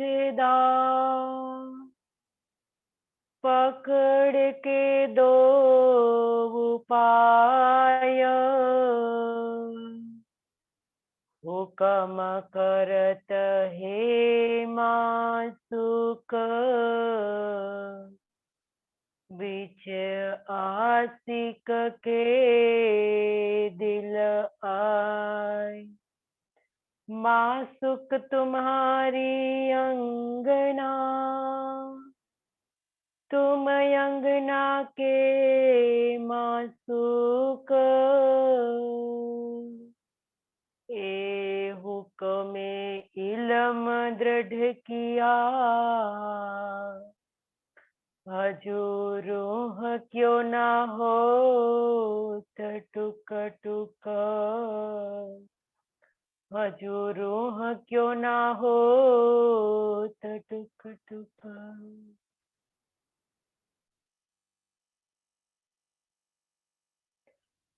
छेदा, पकड़ के दो उपाय, हुकम करत हे मासुक, बीच आशिक के दिल आय। मासुक तुम्हारी अंगना, तुम अंगना के मासुक, ए हुक्मे इलम दृढ़ किया, हजूरों क्यों ना हो टुक टुक, हजूरों क्यों ना हो टुक टुक।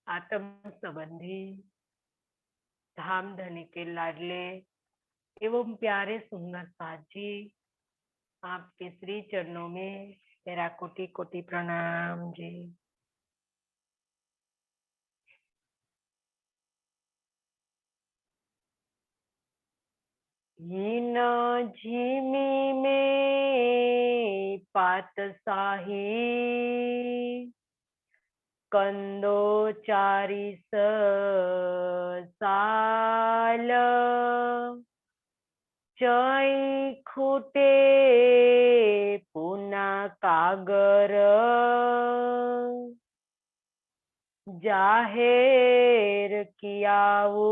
आत्म संबंधी धाम धनी के लाडले एवं प्यारे सुंदर साथ जी, आपके श्री चरणों में मेरा कोटि कोटि प्रणाम जी। हीन झिमी में पातशाही, कंदो 40 साल, चई खूटे पुना कागर, जाहिर किया वो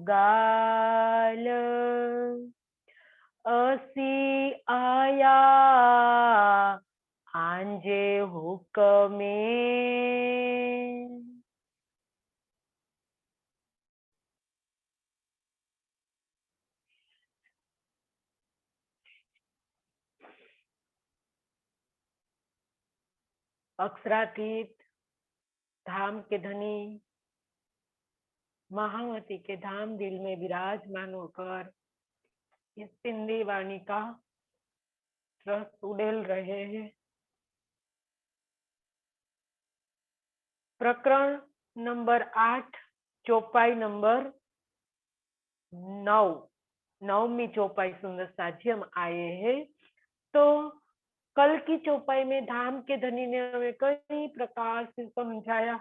गाल, असी आया आंजे हुक्मे, अक्षरातीत धाम के धनी महावती के धाम दिल में विराजमान होकर इस सिंधी वाणी का रस उड़ेल रहे हैं। प्रकरण नंबर 8, चौपाई नंबर 9, 9वीं चौपाई सुंदर साजी हम आए हैं। तो कल की चौपाई में धाम के धनी ने हमें कई प्रकार से समझाया।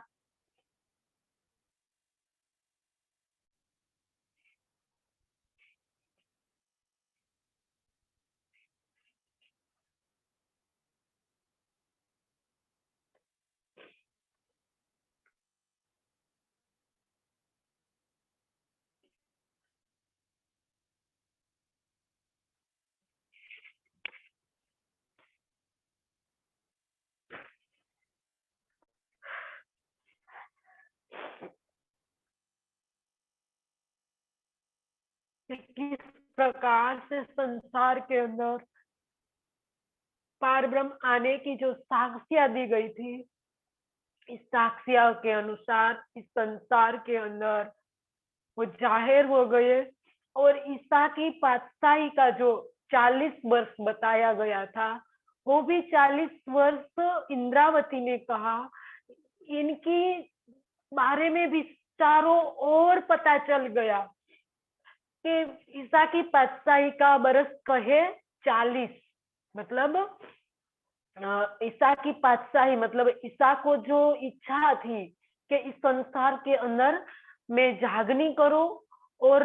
किस प्रकार से संसार के अंदर पार ब्रह्म आने की जो साक्ष्या दी गई थी, इस साक्ष्या के अनुसार इस संसार के अंदर वो जाहिर हो गए। और ईसा की पातशाही का जो 40 वर्ष बताया गया था, वो भी 40 वर्ष इंद्रावती ने कहा। इनकी बारे में भी चारों ओर पता चल गया कि ईसा की पातशाही का बरस कहे 40, मतलब ईसा की पातशाही मतलब ईसा को जो इच्छा थी कि इस संसार के अंदर मैं जागनी करूं और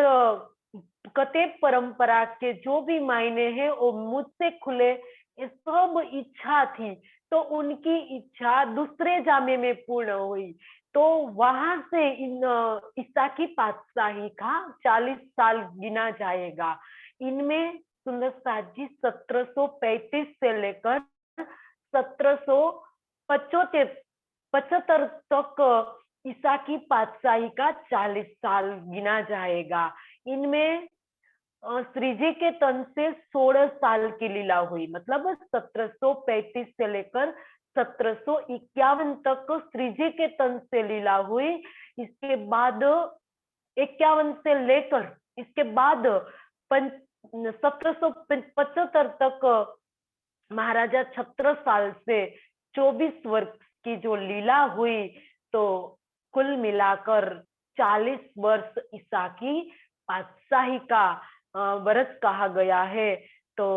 कतेब परंपरा के जो भी मायने हैं वो मुझसे खुले, ये सब इच्छा थी। तो उनकी इच्छा दूसरे जामे में पूर्ण हुई। तो वहां से इन ईसा की पातशाही का 40 साल गिना जाएगा। इनमें सुंदर साथ जी 1735 से लेकर 1775 तक ईसा की पातशाही का 40 साल गिना जाएगा। इनमें श्री जी के तन से 16 साल की लीला हुई, मतलब 1735 से लेकर 1751 तक श्री जी के तन से लीला हुई। इसके बाद 51 से लेकर इसके बाद 1775 तक महाराजा छत्रसाल से 24 वर्ष की जो लीला हुई, तो कुल मिलाकर 40 वर्ष ईसा की पातशाही का वर्ष कहा गया है। तो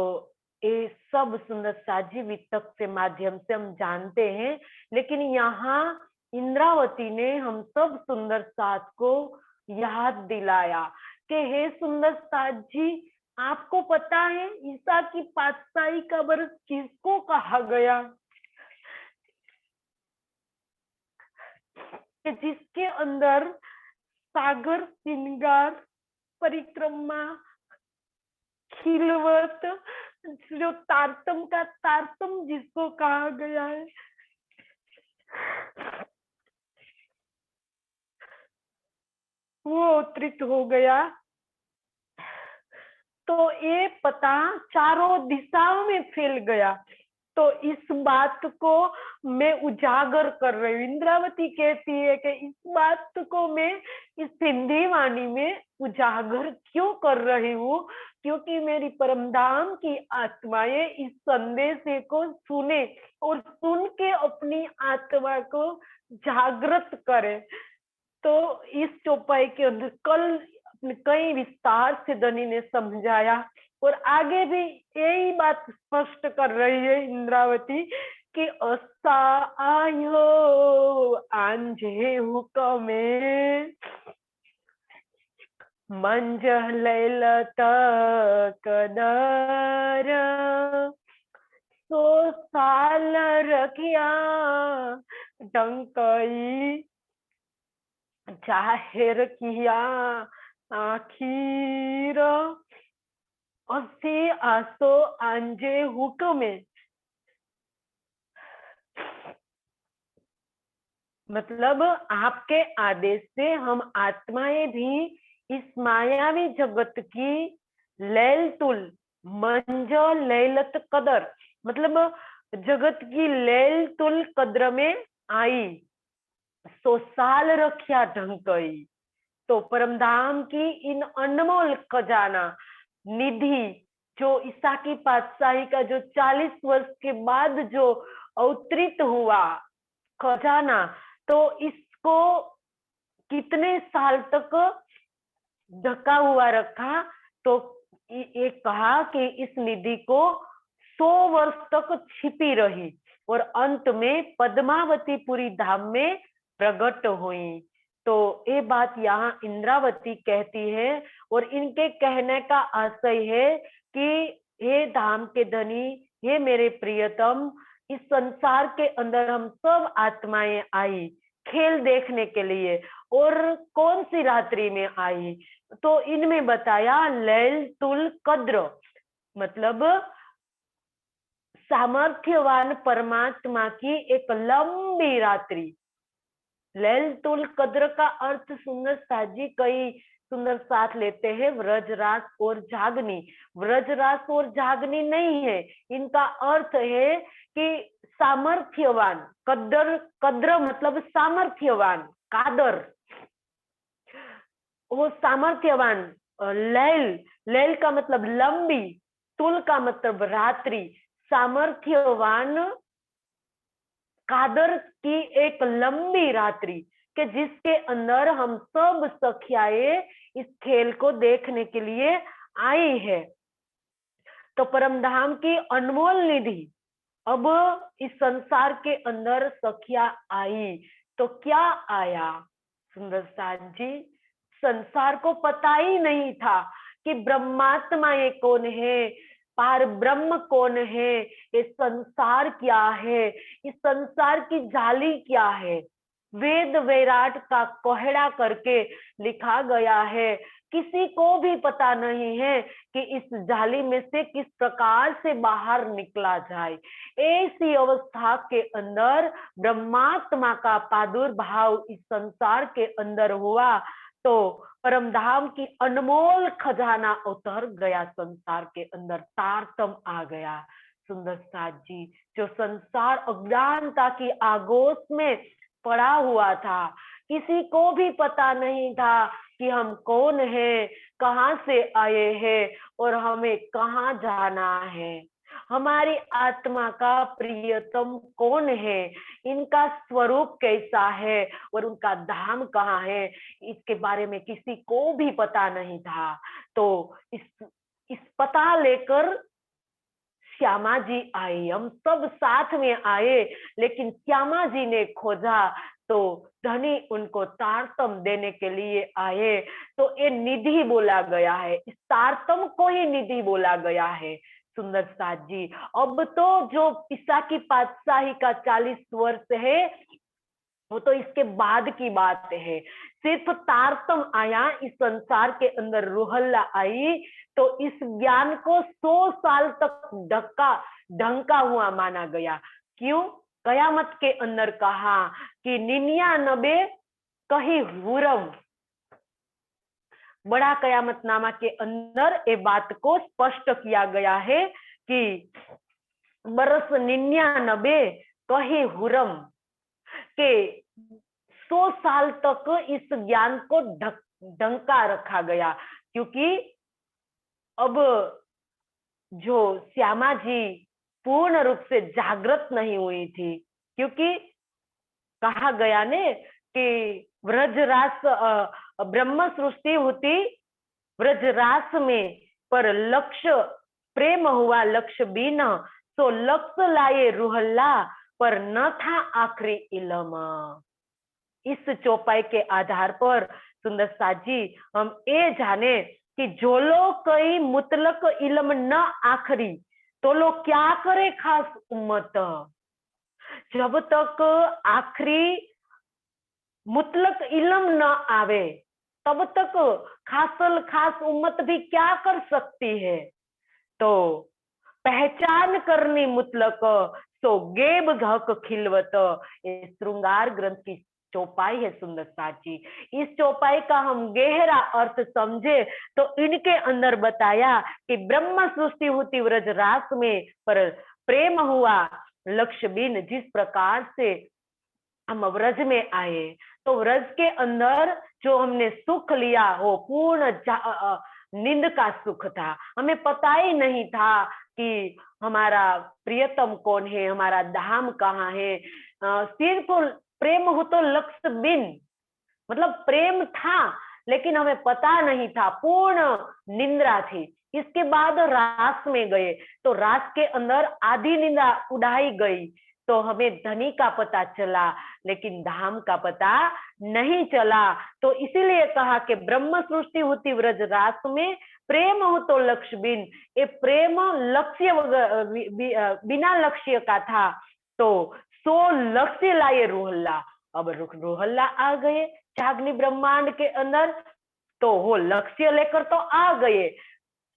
ये सब सुंदर साजी वितक के माध्यम से हम जानते हैं, लेकिन यहाँ इंद्रावती ने हम सब सुंदर साथ को याद दिलाया कि हे सुंदर साथ जी, आपको पता है ईसा की पातशाही का वर्ष किसको कहा गया? कि जिसके अंदर सागर श्रृंगार परिक्रमा खिलवत, जो तारतम का तारतम जिसको कहा गया है, वो अवतरित हो गया। तो ये पता चारों दिशाओं में फैल गया। तो इस बात को मैं उजागर कर रही हूँ। इंद्रावती कहती है कि इस बात को मैं इस हिंदी वाणी में उजागर क्यों कर रही हूँ, क्योंकि मेरी परमधाम की आत्माएं इस संदेश को सुने और सुन के अपनी आत्मा को जागृत करे। तो इस चौपाई के अंदर कल कई विस्तार से धनी ने समझाया, और आगे भी यही बात स्पष्ट कर रही है इंद्रावती कि असा आयो आंजे हुकमे मंज लैलत कदर सो साल रखिया डंकई जाहिर किया आखिर अस्सी आसो आंजे हुक्म। मतलब आपके आदेश से हम आत्माएं भी इस मायावी जगत की लैलतुल मंज लैलत कदर, मतलब जगत की लैलतुल कद्र में आई, सो साल रखिया ढंकई। तो परमधाम की इन अनमोल खजाना निधि, जो ईसा की पातशाही का जो 40 वर्ष के बाद जो अवतरित हुआ खजाना, तो इसको कितने साल तक ढका हुआ रखा? तो ये कहा कि इस निधि को 100 वर्ष तक छिपी रही और अंत में पद्मावतीपुरी धाम में प्रकट हुई। तो ये बात यहाँ इंद्रावती कहती है, और इनके कहने का आशय है कि हे धाम के धनी, हे मेरे प्रियतम, इस संसार के अंदर हम सब आत्माएं आई खेल देखने के लिए, और कौन सी रात्रि में आई? तो इनमें बताया लैलतुल कद्र, मतलब सामर्थ्यवान परमात्मा की एक लंबी रात्रि। लैलतुल कद्र का अर्थ सुंदर साजी कई सुंदर साथ लेते हैं व्रजरास और जागनी। व्रजरास और जागनी नहीं है, इनका अर्थ है कि सामर्थ्यवान। कद्र, कद्र मतलब सामर्थ्यवान, कादर, वो सामर्थ्यवान। लैल, लैल का मतलब लंबी, तुल का मतलब रात्रि, सामर्थ्यवान कादर की एक लंबी रात्रि के जिसके अंदर हम सब सखियाएं इस खेल को देखने के लिए आई है। तो परमधाम की अनमोल निधि अब इस संसार के अंदर सखिया आई, तो क्या आया? सुंदर साथ जी, संसार को पता ही नहीं था कि ब्रह्मात्मा ये कौन है, पार ब्रह्म कौन है, ये संसार क्या है, इस संसार की जाली क्या है। वेद वैराट का कोहड़ा करके लिखा गया है, किसी को भी पता नहीं है कि इस जाली में से किस प्रकार से बाहर निकला जाए। ऐसी अवस्था के अंदर ब्रह्मात्मा का प्रादुर्भाव इस संसार के अंदर हुआ, तो परमधाम की अनमोल खजाना उतर गया संसार के अंदर, तारतम आ गया। सुंदर साथ जी, जो संसार अज्ञानता की आगोश में पड़ा हुआ था, किसी को भी पता नहीं था कि हम कौन हैं, कहाँ से आए हैं और हमें कहाँ जाना है, हमारी आत्मा का प्रियतम कौन है, इनका स्वरूप कैसा है और उनका धाम कहाँ है, इसके बारे में किसी को भी पता नहीं था। तो इस पता लेकर श्यामा जी आए, हम सब साथ में आए, लेकिन श्यामा जी ने खोजा तो धनी उनको तारतम देने के लिए आए। तो ये निधि बोला गया है, इस तारतम को ही निधि बोला गया है। सुंदर साथ जी, अब तो जो ईसा की पातशाही का 40 वर्ष है वो तो इसके बाद की बात है। सिर्फ तारतम आया, इस संसार के अंदर रूहल्ला आई, तो इस ज्ञान को 100 साल तक ढंका हुआ माना गया। क्यों? कयामत के अंदर कहा कि 99 कहीं हुरम, बड़ा कयामत नामा के अंदर ये बात को स्पष्ट किया गया है कि बरस 99 कहीं हुरम के 100 साल तक इस ज्ञान को ढंका रखा गया। क्योंकि अब जो श्यामा जी पूर्ण रूप से जागृत नहीं हुई थी, क्योंकि कहा गया ने कि व्रजरास ब्रह्म सृष्टि होती व्रजरास में, पर लक्ष्य प्रेम हुआ लक्ष्य बिन, तो लक्ष्य लाए रूहल्ला, पर न था आखिरी इलम। इस चौपाई के आधार पर सुंदर साथ जी हम ये जाने कि जो लोग कई मुतलक इलम न आखरी, तो लोग क्या करे खास उम्मत। जब तक आखरी मुतलक इलम न आवे तब तक खास उम्मत भी क्या कर सकती है। तो पहचान करनी मुतलक, सो गेब घक खिलवत, ये श्रृंगार ग्रंथ की चौपाई है सुंदर साथ जी। इस चौपाई का हम गहरा अर्थ समझे तो इनके अंदर बताया कि ब्रह्म सृष्टि होती व्रज रास में, पर प्रेम हुआ लक्ष्य बिन। जिस प्रकार से हम व्रज में आए, तो व्रज के अंदर जो हमने सुख लिया वो पूर्ण नींद का सुख था। हमें पता ही नहीं था कि हमारा प्रियतम कौन है, हमारा धाम कहाँ है। सिर्फ प्रेम हो तो लक्ष्य बिन, मतलब प्रेम था लेकिन हमें पता नहीं था, पूर्ण निंद्रा थी। इसके बाद रास में गए तो रास के अंदर आधी निंद्रा उड़ाई गई, तो हमें धनी का पता चला लेकिन धाम का पता नहीं चला। तो इसीलिए कहा कि ब्रह्म सृष्टि होती व्रज रास में, प्रेम हो तो लक्ष्य बिन। ये प्रेम लक्ष्य बिना लक्ष्य का था, तो सो लक्ष्य लाए रूहल्ला। अब रूहल्ला आ गए जागनी ब्रह्मांड के अंदर, तो वो लक्ष्य लेकर तो आ गए।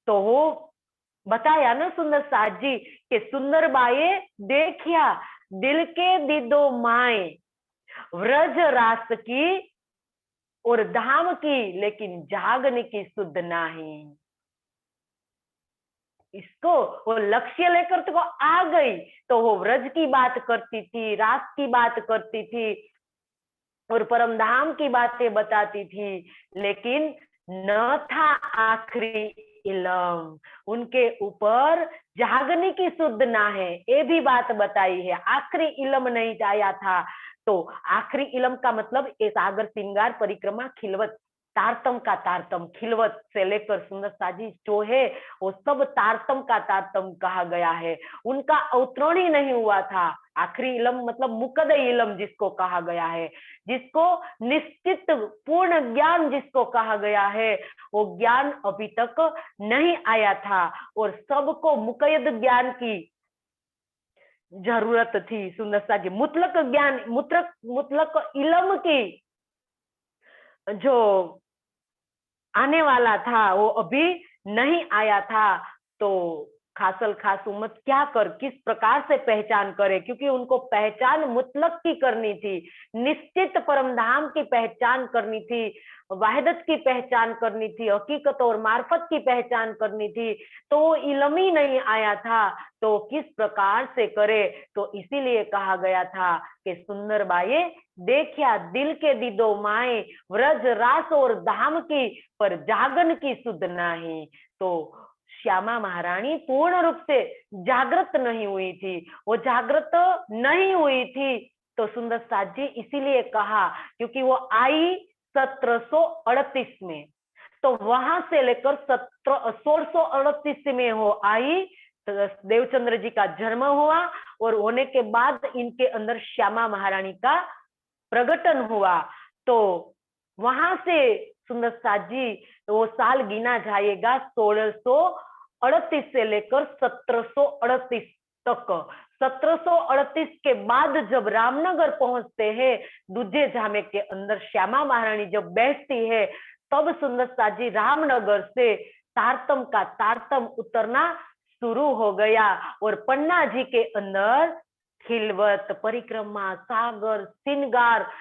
तो वो बताया ना सुंदर साथ जी कि सुंदर बाए देखिया दिल के दीदो माए, व्रज रास की और धाम की, लेकिन जागने की सुध नहीं। इसको वो लक्ष्य लेकर तो वो आ गई, तो वो व्रज की बात करती थी, रास की बात करती थी और परम धाम की बातें बताती थी, लेकिन न था आखिरी इलम। उनके ऊपर जागने की सुध ना है, ये भी बात बताई है। आखिरी इलम नहीं आया था। तो आखिरी इलम का मतलब ये सागर श्रृंगार परिक्रमा खिलवत, तारतम का तारतम, खिलवत से लेकर सुंदर साजी जो है वो सब तारतम का तारतम कहा गया है। उनका अवतरण ही नहीं हुआ था। आखिरी इलम मतलब मुकद इलम जिसको कहा गया है, जिसको निश्चित पूर्ण ज्ञान जिसको कहा गया है, वो ज्ञान अभी तक नहीं आया था और सबको मुकयद ज्ञान की जरूरत थी। सुंदर सा जी मुतलक ज्ञान, मुतलक इलम की जो आने वाला था वो अभी नहीं आया था। तो खासल खास उम्मत क्या कर, किस प्रकार से पहचान करे, क्योंकि उनको पहचान मुतलक की करनी थी, निश्चित परमधाम की पहचान करनी थी, वाहिदत की पहचान करनी थी, हकीकत और मार्फत की पहचान करनी थी। तो वो इल्म ही नहीं आया था, तो किस प्रकार से करे। तो इसीलिए कहा गया था कि सुंदर बाये देखिया दिल के दीदो माए, व्रज रास और धाम की, पर जागन की सुध नाही। तो श्यामा महारानी पूर्ण रूप से जागृत नहीं हुई थी, वो जागृत नहीं हुई थी। तो सुंदर साथ जी इसीलिए कहा, क्योंकि वो आई 1738 में, तो वहां से लेकर 1638 में हो आई, तो देवचंद्र जी का जन्म हुआ, और होने के बाद इनके अंदर श्यामा महारानी का प्रगटन हुआ। तो वहां से सुंदर साथ जी वो साल गिना जाएगा 1638 से लेकर 1738 तक। 1738 के बाद जब रामनगर पहुंचते हैं, दूजे जामे के अंदर श्यामा महारानी जब बैठती है, तब सुंदर साथ जी रामनगर से तारतम का तारतम उतरना शुरू हो गया, और पन्ना जी के अंदर खिलवत, परिक्रमा, सागर, श्रृंगार,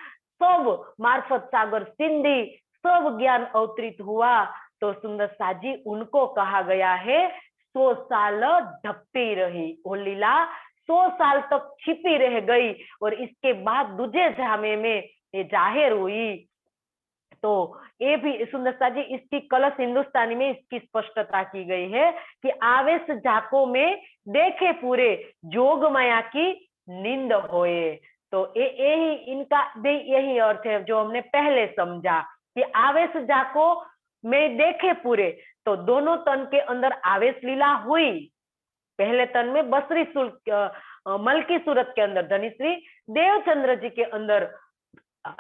सब मार्फत सागर, सिंधी, सब ज्ञान अवतरित हुआ। तो सुंदर साजी उनको कहा गया है 100 साल ढपती रही, वो लीला 100 साल तक छिपी रह गई, और इसके बाद दूजे जामे में ये जाहिर हुई। तो ये भी सुंदर साजी इसकी कलश हिंदुस्तानी में इसकी स्पष्टता की गई है कि आवेश जाको में देखे पूरे, जोग माया की नींद होए। तो यही इनका यही अर्थ है जो हमने पहले समझा कि आवेश जाको में देखे पूरे। तो दोनों तन के अंदर आवेश लीला हुई, पहले तन में बसरी मलकी सूरत के अंदर धनिश्री देवचंद्र जी के अंदर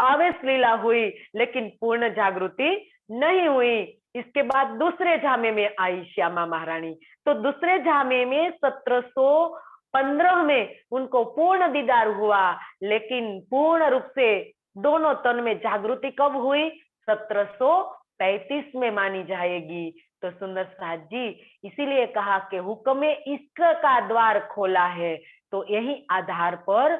आवेश लीला हुई, लेकिन पूर्ण जागृति नहीं हुई। इसके बाद दूसरे झामे में आई श्यामा महारानी। तो दूसरे झामे में 1715 में उनको पूर्ण दीदार हुआ, लेकिन पूर्ण रूप से दोनों तन में जागृति कब हुई? 1735 में मानी जाएगी। तो सुंदर साथ जी इसीलिए कहा कि हुक्म इश्क का द्वार खोला है। तो यही आधार पर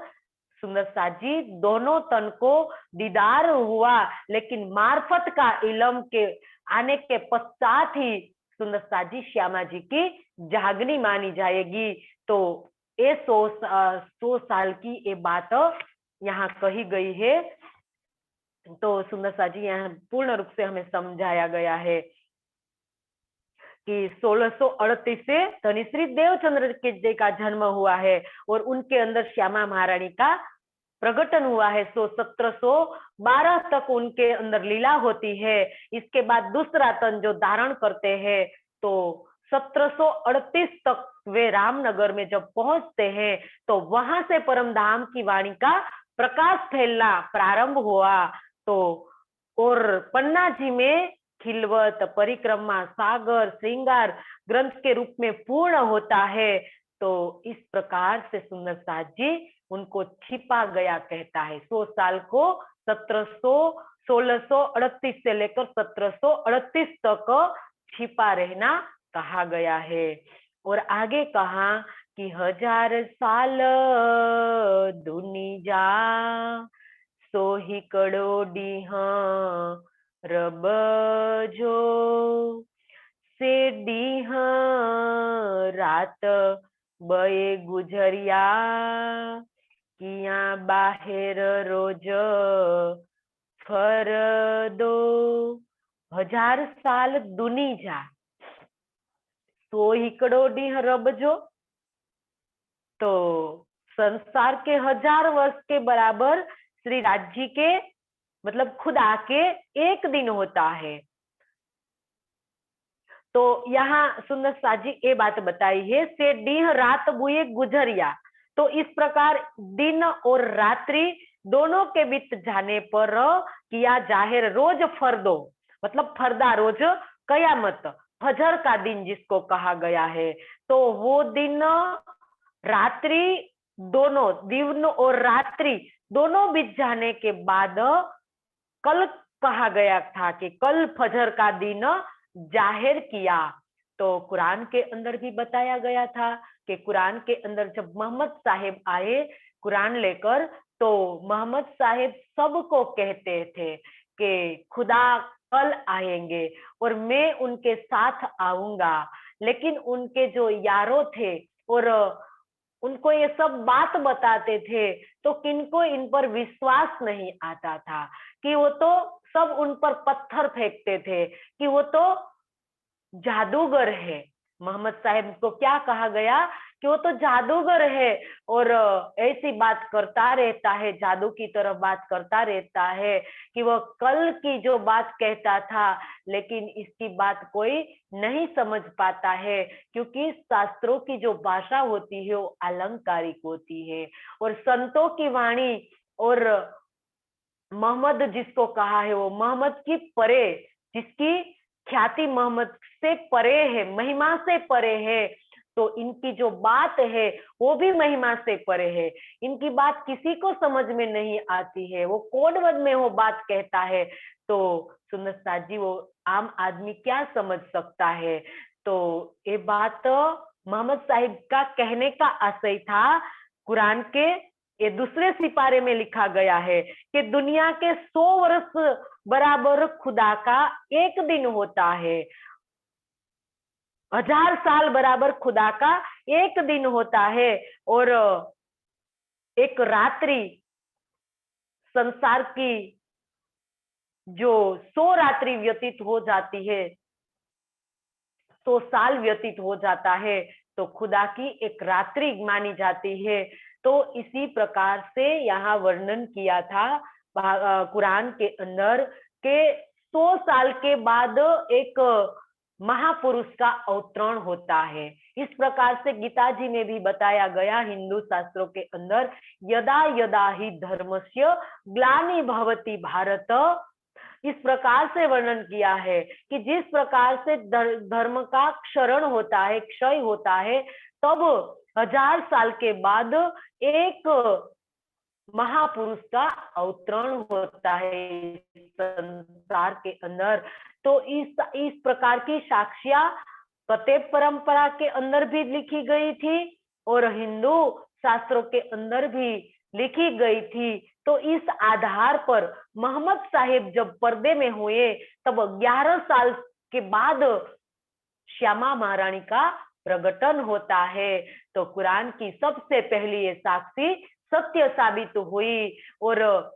सुंदर साथ जी दोनों तन को दीदार हुआ, लेकिन मार्फत का इलम के आने के पश्चात ही सुंदर साथ जी श्यामा जी की जागनी मानी जाएगी। तो ये 100 साल की ये बात यहाँ कही गई है। तो सुंदर साथ जी यहाँ पूर्ण रूप से हमें समझाया गया है कि 1638 से धनिश्री देवचंद्र के जी का जन्म हुआ है, और उनके अंदर श्यामा महारानी का प्रगटन हुआ है। 1712 तक उनके अंदर लीला होती है। इसके बाद दूसरा तन जो धारण करते हैं, तो 1738 तक वे रामनगर में जब पहुंचते हैं, तो वहां से परमधाम की वाणी का प्रकाश फैलना प्रारंभ हुआ। तो और पन्ना जी में खिलवत, परिक्रमा, सागर, श्रृंगार ग्रंथ के रूप में पूर्ण होता है। तो इस प्रकार से सुंदर साथ जी उनको छिपा गया कहता है। 100 साल को 1638 से लेकर 1738 तक छिपा रहना कहा गया है। और आगे कहा कि 1000 साल दुनी जा, सोही कड़ो डीह रब जो, से डीह रात बये गुजरिया, किया बाहेर रोज फर दो। 1000 साल दुनी जा, तो हिकड़ो डीह रब जो, तो संसार के 1000 वर्ष के बराबर श्री राज जी के मतलब खुदा के एक दिन होता है। तो यहाँ सुंदर साजी ये बात बताई है, से डीह रात बुए गुजरिया। तो इस प्रकार दिन और रात्रि दोनों के बीत जाने पर किया जाहिर रोज फर्दो, मतलब फरदा रोज कयामत, फजर का दिन जिसको कहा गया है। तो वो दिन रात्रि दोनों, दिन और रात्रि दोनों बीत जाने के बाद कल कहा गया था कि कल फजर का दिन जाहिर किया। तो कुरान के अंदर भी बताया गया था कि कुरान के अंदर जब मोहम्मद साहिब आए कुरान लेकर, तो मोहम्मद साहिब सबको कहते थे कि खुदा कल आएंगे और मैं उनके साथ आऊंगा। लेकिन उनके जो यारों थे और उनको ये सब बात बताते थे, तो किनको इन पर विश्वास नहीं आता था, कि वो तो सब उन पर पत्थर फेंकते थे कि वो तो जादूगर है। मोहम्मद साहिब को क्या कहा गया कि वो तो जादूगर है और ऐसी बात करता रहता है, जादू की तरह बात करता रहता है, कि वो कल की जो बात कहता था, लेकिन इसकी बात कोई नहीं समझ पाता है, क्योंकि शास्त्रों की जो भाषा होती है वो अलंकारिक होती है। और संतों की वाणी और मोहम्मद जिसको कहा है वो मोहम्मद की परे, जिसकी ख्याति मोहम्मद से परे है, महिमा से परे है, तो इनकी जो बात है वो भी महिमा से परे है। इनकी बात किसी को समझ में नहीं आती है, वो कोडवद में वो बात कहता है, तो सुंदर साथ जी वो आम आदमी क्या समझ सकता है। तो ये बात मोहम्मद साहिब का कहने का आशय था। कुरान के ये दूसरे सिपारे में लिखा गया है कि दुनिया के 100 वर्ष बराबर खुदा का एक दिन होता है, 1000 साल बराबर खुदा का एक दिन होता है, और एक रात्रि संसार की जो 100 रात्रि व्यतीत हो जाती है, 100 साल व्यतीत हो जाता है, तो खुदा की एक रात्रि मानी जाती है। तो इसी प्रकार से यहाँ वर्णन किया था कुरान के अंदर के 100 साल के बाद एक महापुरुष का अवतरण होता है। इस प्रकार से गीता जी में भी बताया गया हिंदू शास्त्रों के अंदर, यदा यदा ही धर्मस्य ग्लानि भवति भारत, इस प्रकार से वर्णन किया है कि जिस प्रकार से धर्म का क्षरण होता है, क्षय होता है, तब 1000 साल के बाद एक महापुरुष का अवतरण होता है संसार के अंदर। तो इस प्रकार की साक्ष्या कतेब परंपरा के अंदर भी लिखी गई थी और हिंदू शास्त्रों के अंदर भी लिखी गई थी। तो इस आधार पर मोहम्मद साहिब जब पर्दे में हुए, तब 11 साल के बाद श्यामा महारानी का प्रगटन होता है। तो कुरान की सबसे पहली ये साक्षी सत्य साबित हुई, और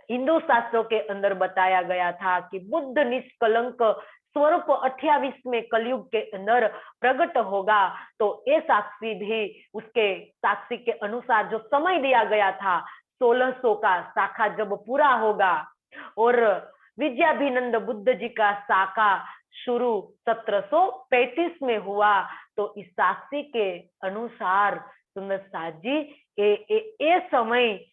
हिंदू शास्त्रों के अंदर बताया गया था कि बुद्ध निष्कलंक स्वरूप 28वें कलयुग के अंदर प्रकट होगा। तो ये साक्षी भी उसके साक्षी के अनुसार जो समय दिया गया था 1600 का शाखा जब पूरा होगा, और विद्याभिनंद बुद्ध जी का शाखा शुरू 1735 में हुआ, तो इस साक्षी के अनुसार सुंदर साथ जी ये समय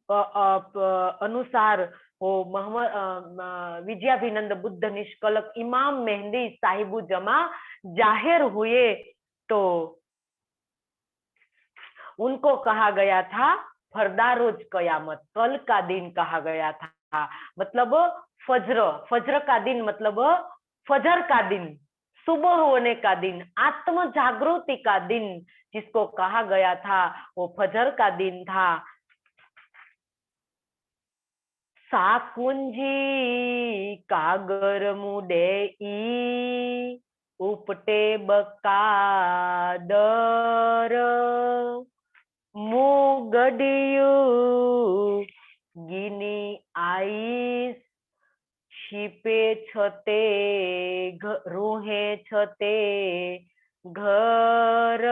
अनुसार वो मोहम्मद विद्याभिनंद बुद्ध निष्कलंक इमाम मेहंदी साहिबु जमा जाहिर हुए, तो उनको कहा गया था फरदा रोज कयामत, कल का दिन कहा गया था। मतलब फज्र, फज्र का दिन मतलब फजर का दिन, सुबह होने का दिन, आत्म जागृति का दिन जिसको कहा गया था, वो फजर का दिन था। साकुंजी कागर मुडेई उपटे बकादर मुगडियु गिनी आईस शिपे छते रूहे छते घर।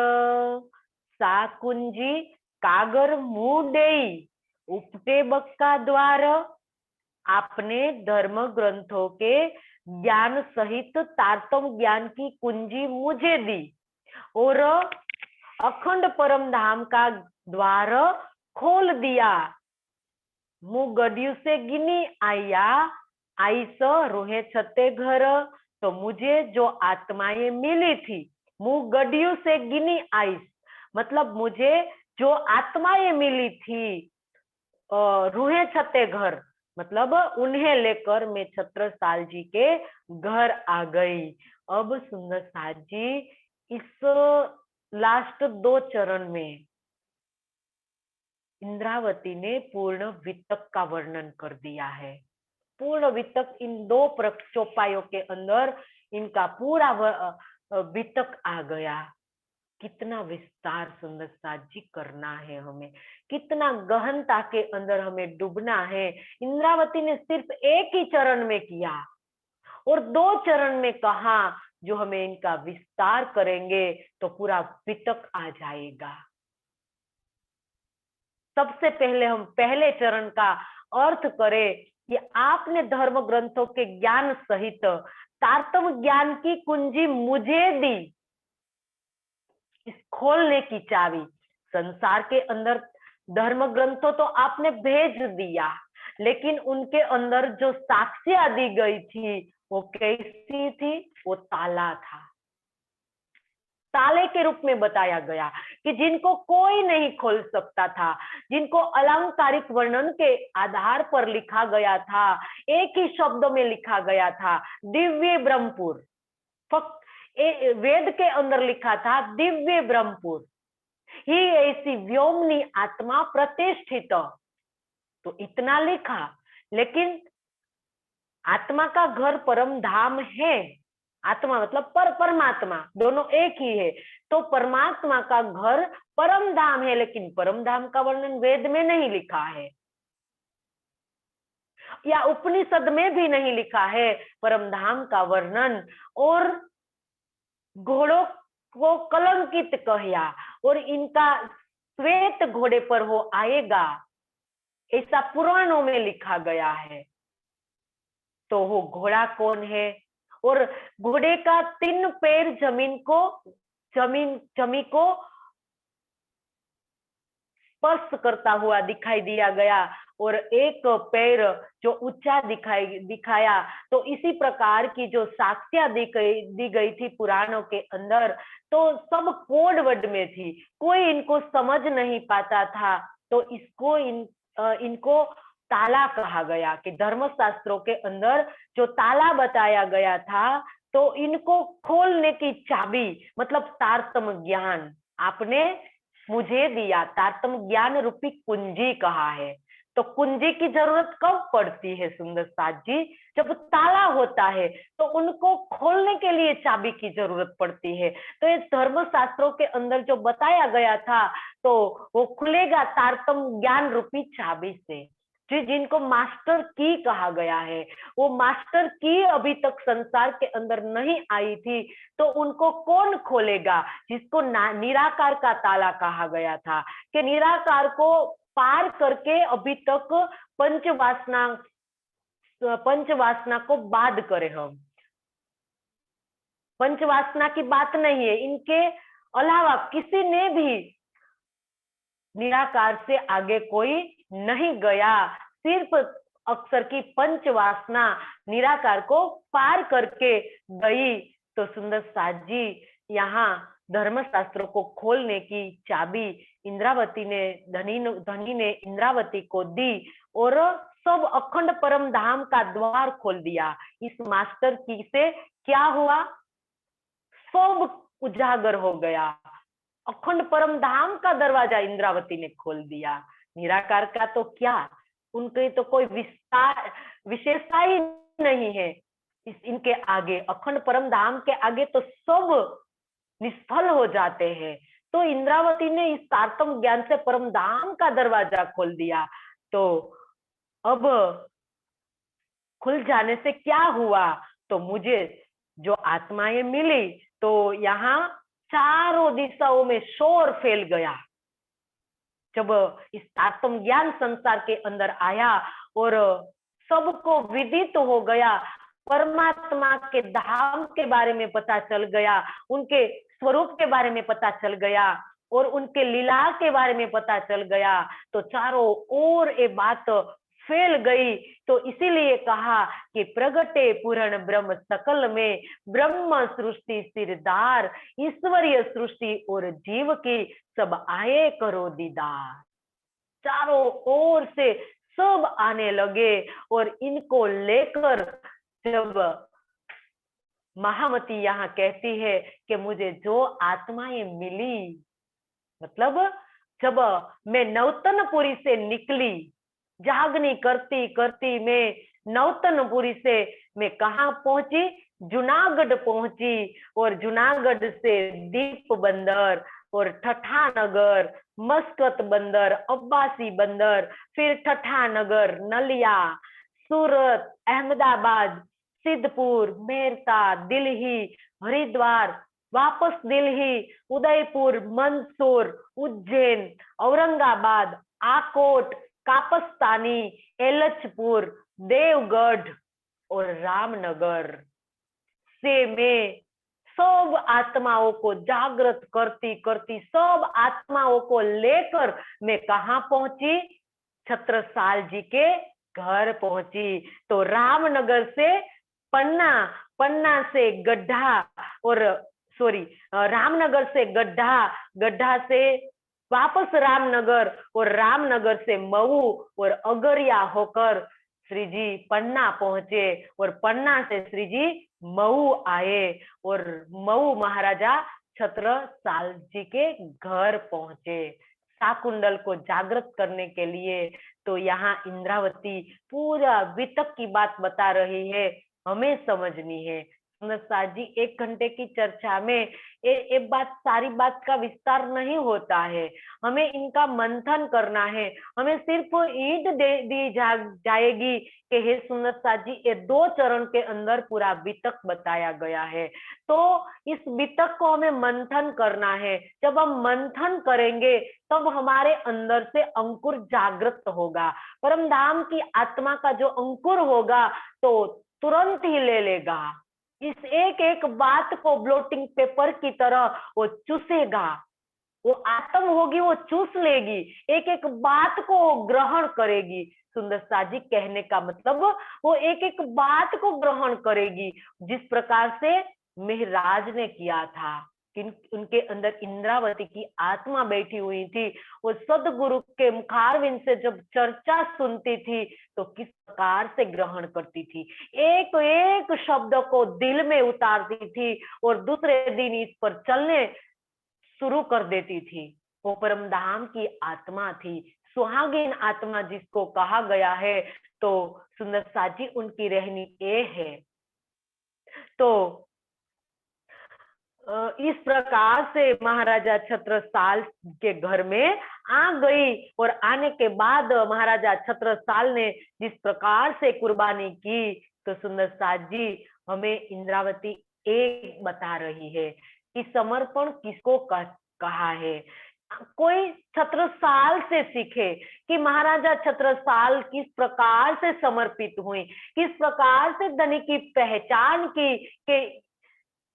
साकुंजी कागर मुडेई उपटे बक्का द्वार, आपने धर्म ग्रंथों के ज्ञान सहित तारतम ज्ञान की कुंजी मुझे दी, और अखंड परम धाम का द्वार खोल दिया। मुगडियु से गिनी आया, आईस रोहे छते घर, तो मुझे जो आत्माएं मिली थी, मुगडियु से गिनी आईस मतलब मुझे जो आत्माएं मिली थी, रूहे छते घर मतलब उन्हें लेकर मैं छत्रसाल जी के घर आ गई। अब सुंदर साथ जी इस लास्ट 2 चरण में इंद्रावती ने पूर्ण वितक का वर्णन कर दिया है। पूर्ण वितक इन 2 चौपाइयों के अंदर इनका पूरा वितक आ गया। कितना विस्तार सुंदर साथ जी करना है हमें, कितना गहनता के अंदर हमें डूबना है। इंद्रावती ने सिर्फ एक ही चरण में किया और 2 चरण में कहा, जो हमें इनका विस्तार करेंगे तो पूरा वितक आ जाएगा। सबसे पहले हम पहले चरण का अर्थ करें कि आपने धर्म ग्रंथों के ज्ञान सहित तारतम ज्ञान की कुंजी मुझे दी। इस खोलने की चाबी संसार के अंदर धर्म ग्रंथों तो आपने भेज दिया, लेकिन उनके अंदर जो साक्ष्य दी गई थी वो कैसी थी? वो ताला था। ताले के रूप में बताया गया कि जिनको कोई नहीं खोल सकता था, जिनको अलंकारिक वर्णन के आधार पर लिखा गया था, एक ही शब्द में लिखा गया था, दिव्य ब्रह्मपुर। फक्त वेद के अंदर लिखा था दिव्य ब्रह्मपुर ही ऐसी व्योमनी आत्मा प्रतिष्ठित। तो इतना लिखा, लेकिन आत्मा का घर परम धाम है। आत्मा मतलब परमात्मा, दोनों एक ही है। तो परमात्मा का घर परम धाम है, लेकिन परम धाम का वर्णन वेद में नहीं लिखा है या उपनिषद में भी नहीं लिखा है परम धाम का वर्णन। और घोड़ों को कलंकित कहिया और इनका श्वेत घोड़े पर वो आएगा, ऐसा पुराणों में लिखा गया है। तो वो घोड़ा कौन है? और घोड़े का 3 पैर जमीन को स्पर्श करता हुआ दिखाई दिया गया और एक पैर जो ऊंचा दिखाया। तो इसी प्रकार की जो साक्ष्य दी गई थी पुराणों के अंदर, तो सब कोड वर्ड में थी, कोई इनको समझ नहीं पाता था। तो इनको ताला कहा गया कि धर्मशास्त्रों के अंदर जो ताला बताया गया था, तो इनको खोलने की चाबी मतलब तारतम ज्ञान आपने मुझे दिया। तारतम ज्ञान रूपी कुंजी कहा है। तो कुंजी की जरूरत कब पड़ती है सुंदर साथ जी? जब ताला होता है तो उनको खोलने के लिए चाबी की जरूरत पड़ती है। तो इस धर्मशास्त्रों के अंदर जो बताया गया था, तो वो खुलेगा तारतम ज्ञान रूपी चाबी से, जिनको मास्टर की कहा गया है। वो मास्टर की अभी तक संसार के अंदर नहीं आई थी, तो उनको कौन खोलेगा? जिसको निराकार का ताला कहा गया था कि निराकार को पार करके अभी तक पंचवासना को बाध करें हम। पंचवासना की बात नहीं है, इनके अलावा किसी ने भी निराकार से आगे कोई नहीं गया। सिर्फ अक्षर की पंचवासना निराकार को पार करके गई। तो सुंदर साथ जी यहाँ धर्मशास्त्रों को खोलने की चाबी इंद्रावती ने धनी ने इंद्रावती को दी और सब अखंड परम धाम का द्वार खोल दिया। इस मास्टर की से क्या हुआ? सब उजागर हो गया। अखंड परम धाम का दरवाजा इंद्रावती ने खोल दिया। निराकार का तो क्या, उनके तो कोई विशेषता ही नहीं है। इनके आगे, अखंड परम धाम के आगे तो सब निष्फल हो जाते हैं। तो इंद्रावती ने इस तारतम ज्ञान से परम धाम का दरवाजा खोल दिया। तो अब खुल जाने से क्या हुआ? तो मुझे जो आत्माएं मिली, तो यहाँ चारों दिशाओं में शोर फैल गया। जब इस आत्म ज्ञान संसार के अंदर आया और सबको विदित हो गया, परमात्मा के धाम के बारे में पता चल गया, उनके स्वरूप के बारे में पता चल गया और उनके लीला के बारे में पता चल गया, तो चारों ओर ये बात फैल गई। तो इसीलिए कहा कि प्रगटे पूर्ण ब्रह्म सकल में, ब्रह्म सृष्टि सिरदार, ईश्वरीय सृष्टि और जीव की सब आए करो दीदार। चारों ओर से सब आने लगे और इनको लेकर जब महामती यहाँ कहती है कि मुझे जो आत्माएं मिली, मतलब जब मैं नौतनपुरी से निकली, जागनी करती करती मैं नौतनपुरी से मैं कहाँ पहुंची, जूनागढ़ पहुंची, और जूनागढ़ से दीप बंदर और ठठानगर, मस्कत बंदर, अब्बासी बंदर, फिर ठठानगर, नलिया, सूरत, अहमदाबाद, सिद्धपुर, मेरता, दिल्ली, हरिद्वार, वापस दिल्ली, उदयपुर, मंदसौर, उज्जैन, औरंगाबाद, आकोट, कापस्तानी, एलचपुर, देवगढ़ और रामनगर से मैं सब आत्माओं को जागृत करती करती सब आत्माओं को लेकर मैं कहाँ पहुंची, छत्रसाल जी के घर पहुंची। तो रामनगर से पन्ना, पन्ना से गड्ढा, और सॉरी, रामनगर से गड्ढा, गड्ढा से वापस रामनगर, और रामनगर से मऊ और अगरिया होकर श्री जी पन्ना पहुंचे, और पन्ना से श्री जी मऊ आए, और मऊ महाराजा छत्रसाल जी के घर पहुंचे शाकुंडल को जागृत करने के लिए। तो यहाँ इंद्रावती पूरा वितक की बात बता रही है, हमें समझनी है। साथ जी 1 घंटे की चर्चा में ये बात, सारी बात का विस्तार नहीं होता है, हमें इनका मंथन करना है। हमें सिर्फ ईंट दे दी जाएगी कि हे सुंदर साथ जी ये 2 चरण के अंदर पूरा वितक बताया गया है। तो इस वितक को हमें मंथन करना है। जब हम मंथन करेंगे तब हमारे अंदर से अंकुर जागृत होगा। परम धाम की आत्मा का जो अंकुर होगा तो तुरंत ही ले लेगा, इस एक एक बात को ब्लोटिंग पेपर की तरह वो चूसेगा। वो आत्म होगी, वो चूस लेगी, एक एक बात को ग्रहण करेगी। सुंदर साथ जी कहने का मतलब वो एक एक बात को ग्रहण करेगी, जिस प्रकार से मेहराज ने किया था। उनके अंदर इंद्रावती की आत्मा बैठी हुई थी, वो सदगुरु के मुखारविंद से जब चर्चा सुनती थी तो किस प्रकार से ग्रहण करती थी, एक एक शब्द को दिल में उतारती थी और दूसरे दिन इस पर चलने शुरू कर देती थी। वो परम धाम की आत्मा थी, सुहागिन आत्मा जिसको कहा गया है। तो सुंदर साथ जी उनकी रहनी ये है। तो इस प्रकार से महाराजा छत्रसाल के घर में आ गई, और आने के बाद महाराजा छत्रसाल ने जिस प्रकार से कुर्बानी की, तो सुंदर साथ जी हमें इंद्रावती एक बता रही है कि समर्पण किसको कहा है। कोई छत्रसाल से सीखे कि महाराजा छत्रसाल किस प्रकार से समर्पित हुई, किस प्रकार से धनी की पहचान की कि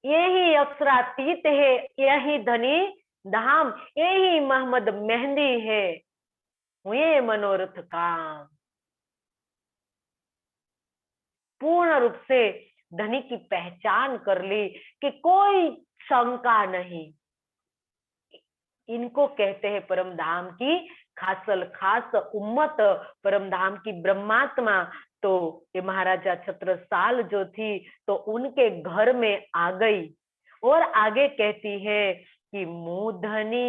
यही अक्षरातीत है, यही धनी धाम, यही मोहम्मद मेहंदी है, हुए मनोरथ काम। पूर्ण रूप से धनी की पहचान कर ली कि कोई शंका नहीं। इनको कहते हैं परम धाम की खासल खास उम्मत, परम धाम की ब्रह्मात्मा। तो ये महाराजा छत्रसाल जो थी तो उनके घर में आ गई, और आगे कहती है कि मूधनी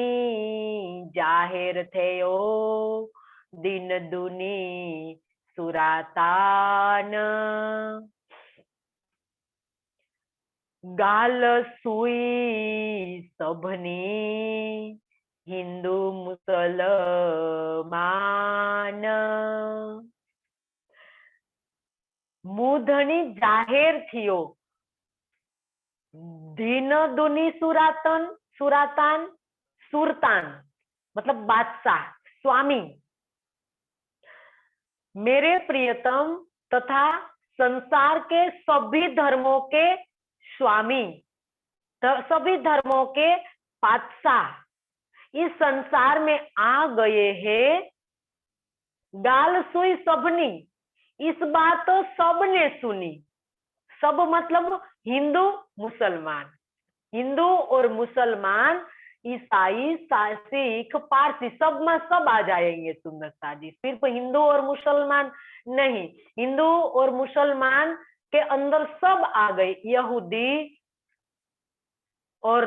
जाहिर थे ओ दिन दुनी सुरातान, गाल सुई सबनी हिंदू मुसलमान, मूधनी जाहिर थियो दिन दुनी सुरातन, सुरातान सुरतान मतलब बादशाह, स्वामी, मेरे प्रियतम तथा संसार के सभी धर्मों के स्वामी, सभी धर्मों के बादशाह इस संसार में आ गए हैं। गाल सुई सबनी, इस बात तो सबने सुनी। सब मतलब हिंदू मुसलमान, हिंदू और मुसलमान, ईसाई, सिख, पारसी, सब में सब आ जाएंगे सुंदरता जी, सिर्फ हिंदू और मुसलमान नहीं। हिंदू और मुसलमान के अंदर सब आ गए, यहूदी और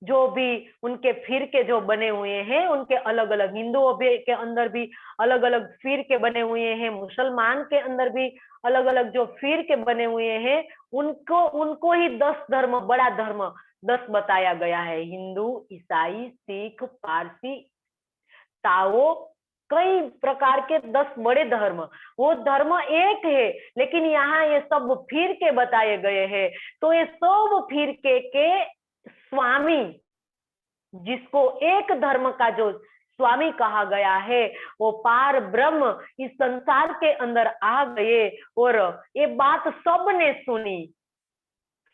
जो भी उनके फिर के जो बने हुए हैं, उनके अलग अलग, हिंदुओं के अंदर भी अलग अलग फिर के बने हुए हैं, मुसलमान के अंदर भी अलग अलग जो फिर के बने हुए हैं, उनको उनको ही 10 धर्म, बड़ा धर्म 10 बताया गया है। हिंदू, ईसाई, सिख, पारसी, ताओ, कई प्रकार के 10 बड़े धर्म। वो धर्म एक है, लेकिन यहाँ ये सब फिर के बताए गए हैं। तो ये सब फिर के स्वामी, जिसको एक धर्म का जो स्वामी कहा गया है, वो पार ब्रह्म इस संसार के अंदर आ गए और ये बात सबने सुनी,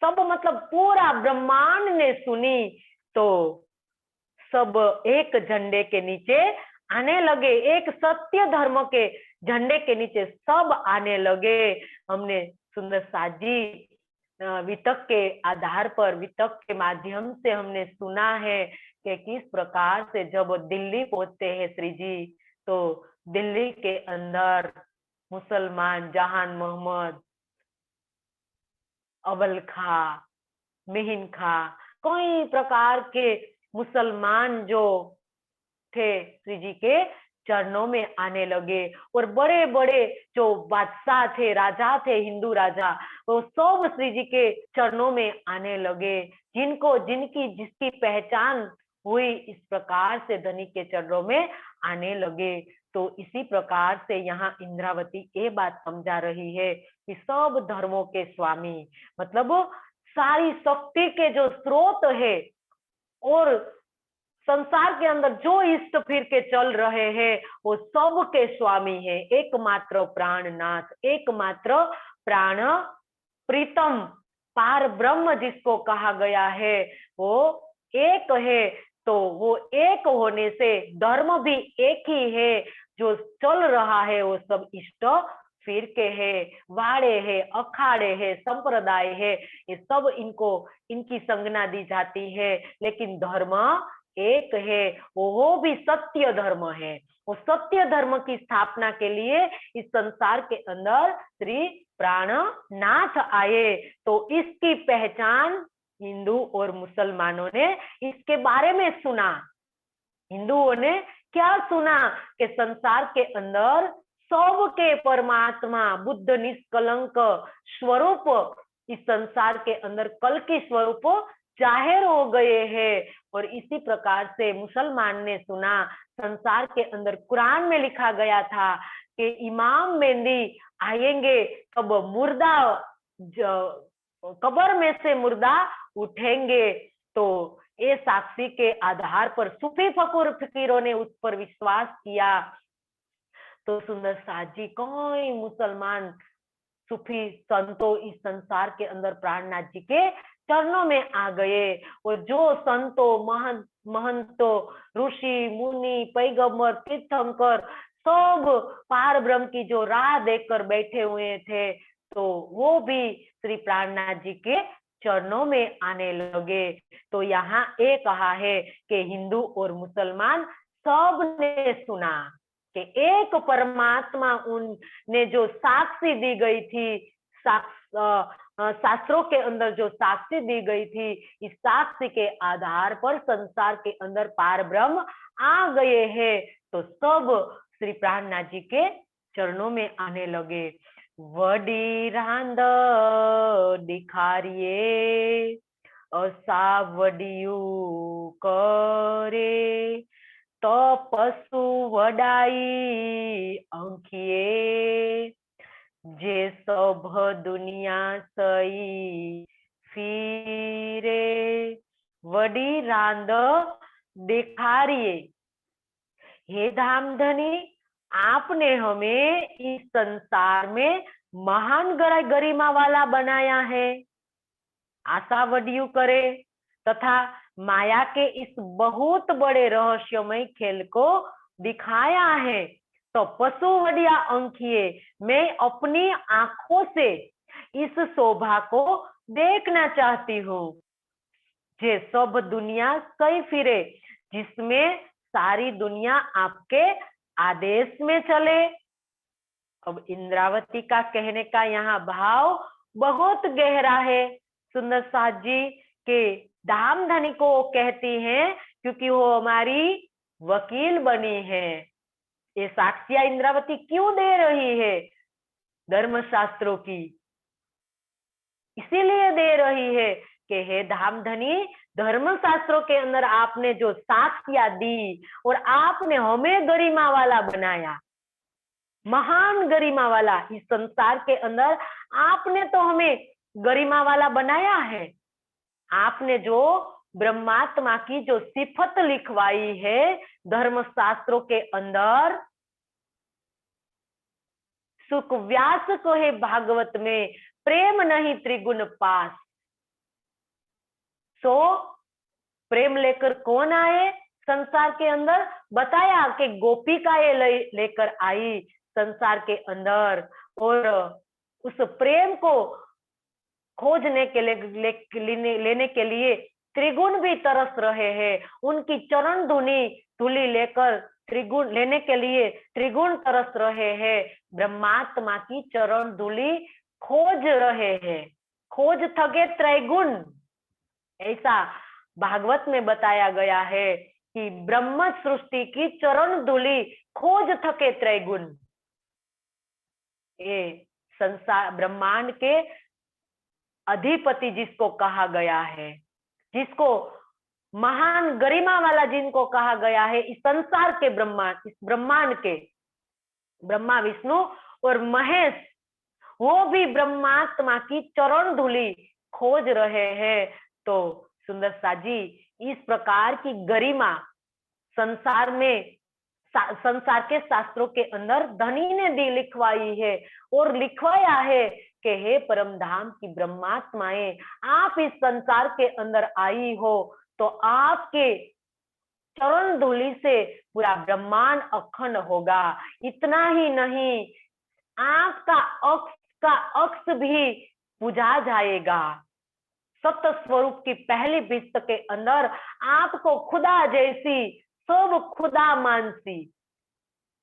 सब मतलब पूरा ब्रह्मांड ने सुनी। तो सब एक झंडे के नीचे आने लगे, एक सत्य धर्म के झंडे के नीचे सब आने लगे। हमने सुंदर साजी वितक के आधार पर, वितक के माध्यम से हमने सुना है कि किस प्रकार से जब दिल्ली पहुंचते हैं श्री जी, तो दिल्ली के अंदर मुसलमान जहान मोहम्मद, अवल खा, मिहिन खा, कई प्रकार के मुसलमान जो थे श्री जी के चरणों में आने लगे। और बड़े बड़े जो बादशाह थे, राजा थे, हिंदू राजा, वो सब श्री जी के चरणों में आने लगे। जिनको जिनकी जिसकी पहचान हुई, इस प्रकार से धनी के चरणों में आने लगे। तो इसी प्रकार से यहाँ इंद्रावती ये बात समझा रही है कि सब धर्मों के स्वामी, मतलब सारी शक्ति के जो स्रोत है और संसार के अंदर जो इष्ट फिर के चल रहे हैं, वो सब के स्वामी है। एकमात्र प्राणनाथ, एकमात्र प्राण प्रीतम पार ब्रह्म जिसको कहा गया है, वो एक है। तो वो एक होने से धर्म भी एक ही है। जो चल रहा है वो सब इष्ट फिर के है, वाड़े है, अखाड़े है, संप्रदाय है, ये सब इनको इनकी संज्ञा दी जाती है। लेकिन धर्म एक है, वो भी सत्य धर्म है। वो सत्य धर्म की स्थापना के लिए इस संसार के अंदर श्री प्राणनाथ आए। तो इसकी पहचान हिंदू और मुसलमानों ने इसके बारे में सुना। हिंदुओं ने क्या सुना कि संसार के अंदर सबके परमात्मा बुद्ध निष्कलंक स्वरूप इस संसार के अंदर कल की स्वरूप जाहिर हो गए हैं। और इसी प्रकार से मुसलमान ने सुना, संसार के अंदर कुरान में लिखा गया था कि इमाम मेहंदी आएंगे तब मुर्दा कब्र में से मुर्दा उठेंगे। तो ये साक्षी के आधार पर सूफी फकीरों ने उस पर विश्वास किया। तो सुंदर साजी कोई मुसलमान सूफी संतों इस संसार के अंदर प्राणनाथ जी के चरणों में आ गए। और जो संतों महंतो ऋषि मुनि पैगंबर तीर्थंकर सब पार ब्रह्म की जो राह देखकर बैठे हुए थे, तो वो भी श्री प्राणनाथ जी के चरणों में आने लगे। तो यहाँ ये कहा है कि हिंदू और मुसलमान सब ने सुना कि एक परमात्मा उनने जो साक्षी दी गई थी, शास्त्रों के अंदर जो साक्षी दी गई थी, इस साक्षी के आधार पर संसार के अंदर पार ब्रह्म आ गए हैं। तो सब श्री प्राणनाथ जी के चरणों में आने लगे। वडी रांद दिखारिए असावडियू करे तो पशु वडाई अंकिए जे सब दुनिया सई फिरे। वडी रांद दिखारिए, हे धामधनी, आपने हमें इस संसार में महान गरिमा वाला बनाया है, आशा वडियू करे तथा माया के इस बहुत बड़े रहस्यमय खेल को दिखाया है। तो पशु वडिया अंकिए, मैं अपनी आंखों से इस शोभा को देखना चाहती हूँ। जे सब दुनिया सही फिरे, जिसमें सारी दुनिया आपके आदेश में चले। अब इंद्रावती का कहने का यहाँ भाव बहुत गहरा है सुंदर सास जी के धाम धनी को कहती हैं क्योंकि वो हमारी वकील बनी है। ये साक्षियां इंद्रावती क्यों दे रही है धर्मशास्त्रों की? इसीलिए दे रही है कि हे धामधनी, धर्मशास्त्रों के अंदर आपने जो साक्षियां दी और आपने हमें गरिमा वाला बनाया, महान गरिमा वाला। इस संसार के अंदर आपने तो हमें गरिमा वाला बनाया है। आपने जो ब्रह्मात्मा की जो सिफत लिखवाई है धर्मशास्त्रों के अंदर, सुख व्यास को है भागवत में, प्रेम नहीं त्रिगुण पास। सो प्रेम लेकर कौन आए संसार के अंदर? बताया कि गोपिकाएं लेकर आई संसार के अंदर, और उस प्रेम को खोजने के लिए लेने के लिए त्रिगुण भी तरस रहे हैं। उनकी चरण धूलि लेकर त्रिगुण लेने के लिए त्रिगुण तरस रहे हैं। ब्रह्मात्मा की चरण धूलि खोज रहे हैं। खोज थके त्रैगुण, ऐसा भागवत में बताया गया है कि ब्रह्म सृष्टि की चरण धूलि खोज थके त्रैगुण। ये संसार ब्रह्मांड के अधिपति जिसको कहा गया है, जिसको महान गरिमा वाला जिनको कहा गया है, इस संसार के ब्रह्मांड, इस ब्रह्मांड के ब्रह्मा विष्णु और महेश, वो भी ब्रह्मात्मा की चरण धूलि खोज रहे हैं। तो सुंदर साजी, इस प्रकार की गरिमा संसार में, संसार के शास्त्रों के अंदर धनी ने दी, लिखवाई है और लिखवाया है कि हे परम धाम की ब्रह्मात्माएं, आप इस संसार के अंदर आई हो तो आपके चरण धूलि से पूरा ब्रह्मांड अखंड होगा। इतना ही नहीं, आपका अक्ष भी बुझा जाएगा। सत्य स्वरूप की पहली बिस्त के अंदर आपको खुदा जैसी सब खुदा मानसी,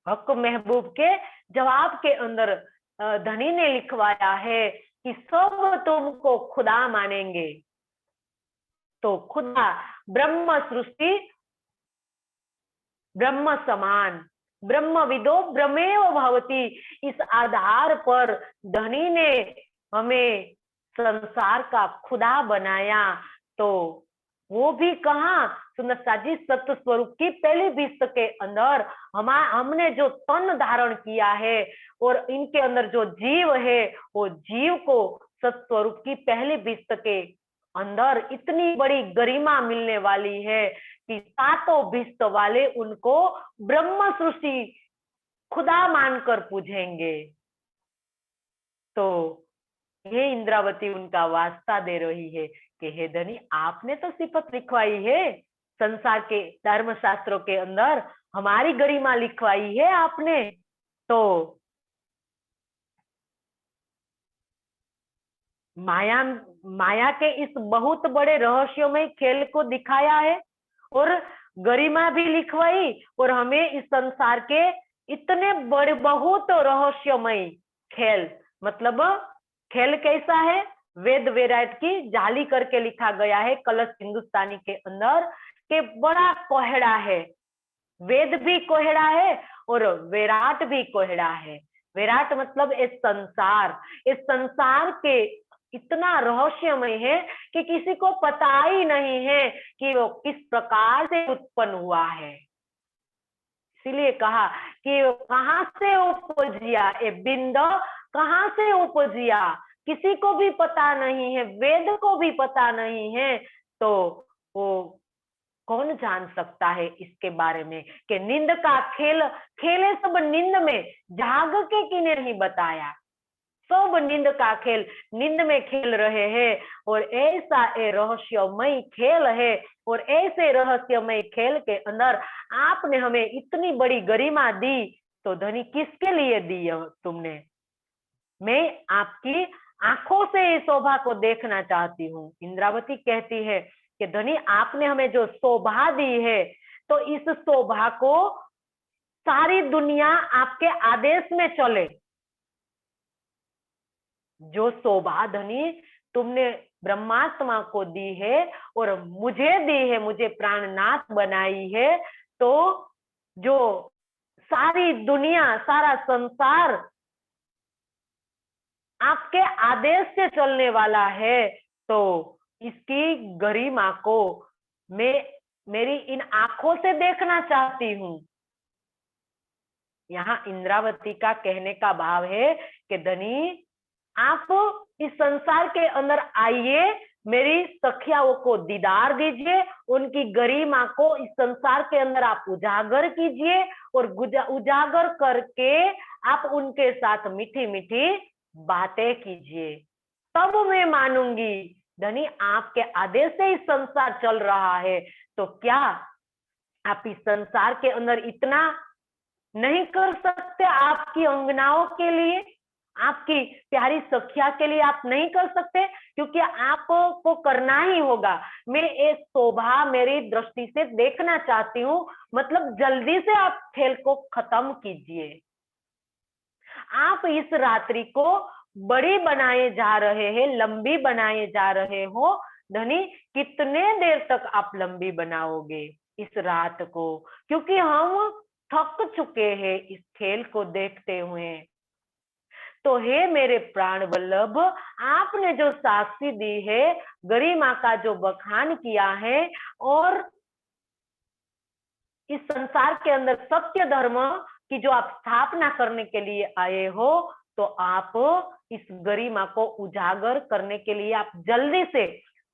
हक महबूब के जवाब के अंदर धनी ने लिखवाया है कि सब तुमको खुदा मानेंगे। तो खुदा ब्रह्म सृष्टि, ब्रह्म समान, ब्रह्म विदो ब्रह्मेव भवति, इस आधार पर धनी ने हमें संसार का खुदा बनाया। तो वो भी कहाँ सुंदर साजी, सत्य स्वरूप की पहली बिस्त के अंदर हमने जो तन धारण किया है और इनके अंदर जो जीव है, वो जीव को सत्य स्वरूप की पहली बिस्त के अंदर इतनी बड़ी गरिमा मिलने वाली है कि सातों बिस्त वाले उनको ब्रह्म सृष्टि खुदा मानकर पूजेंगे। तो ये इंद्रावती उनका वास्ता दे रही है कि हे धनी, आपने तो सिफत लिखवाई है संसार के धर्मशास्त्रों के अंदर, हमारी गरिमा लिखवाई है आपने। तो माया के इस बहुत बड़े रहस्यमय खेल को दिखाया है और गरिमा भी लिखवाई, और हमें इस संसार के इतने बड़े बहुत रहस्यमय खेल, मतलब खेल कैसा है, वेद वेराट की जाली करके लिखा गया है कलश हिंदुस्तानी के अंदर, के बड़ा कोहड़ा है। वेद भी कोहड़ा है और विराट भी कोहड़ा है। विराट मतलब इस संसार के इतना रहस्यमय है कि किसी को पता ही नहीं है कि वो किस प्रकार से उत्पन्न हुआ है। इसीलिए कहा कि कहाँ से उपजिया, ये बिंद कहाँ से उपजिया, किसी को भी पता नहीं है, वेद को भी पता नहीं है। तो वो कौन जान सकता है इसके बारे में कि नींद का खेले सब नींद में, जाग के किने नहीं बताया। सब नींद का खेल नींद में खेल रहे हैं, और ऐसा रहस्यमय खेल है, और ऐसे रहस्यमय खेल के अंदर आपने हमें इतनी बड़ी गरिमा दी। तो धनी किसके लिए दी तुमने? मैं आपकी आंखों से इस शोभा को देखना चाहती हूँ। इंद्रावती कहती है कि धनी, आपने हमें जो शोभा दी है, तो इस शोभा को सारी दुनिया आपके आदेश में चले, जो शोभा धनी तुमने ब्रह्मात्मा को दी है और मुझे दी है, मुझे प्राणनाथ बनाई है, तो जो सारी दुनिया, सारा संसार आपके आदेश से चलने वाला है, तो इसकी गरिमा को मैं मेरी इन आंखों से देखना चाहती हूँ। यहाँ इंद्रावती का कहने का भाव है कि धनी आप इस संसार के अंदर आइए, मेरी सखियाओं को दीदार दीजिए, उनकी गरिमा को इस संसार के अंदर आप उजागर कीजिए और उजागर करके आप उनके साथ मीठी मीठी बातें कीजिए, तब मैं मानूंगी। धनी आपके आदेश से इस संसार चल रहा है, तो क्या आप इस संसार के अंदर इतना नहीं कर सकते? आपकी अंगनाओं के लिए, आपकी प्यारी सखिया के लिए आप नहीं कर सकते? क्योंकि आपको करना ही होगा। मैं एक शोभा मेरी दृष्टि से देखना चाहती हूँ, मतलब जल्दी से आप खेल को खत्म कीजिए। आप इस रात्रि को बड़ी बनाए जा रहे हैं, लंबी बनाए जा रहे हो धनी, कितने देर तक आप लंबी बनाओगे इस रात को? क्योंकि हम थक चुके हैं इस खेल को देखते हुए। तो हे मेरे प्राण वल्लभ, आपने जो साक्षी दी है, गरिमा का जो बखान किया है, और इस संसार के अंदर सत्य धर्म की जो आप स्थापना करने के लिए आए हो, तो आप इस गरिमा को उजागर करने के लिए आप जल्दी से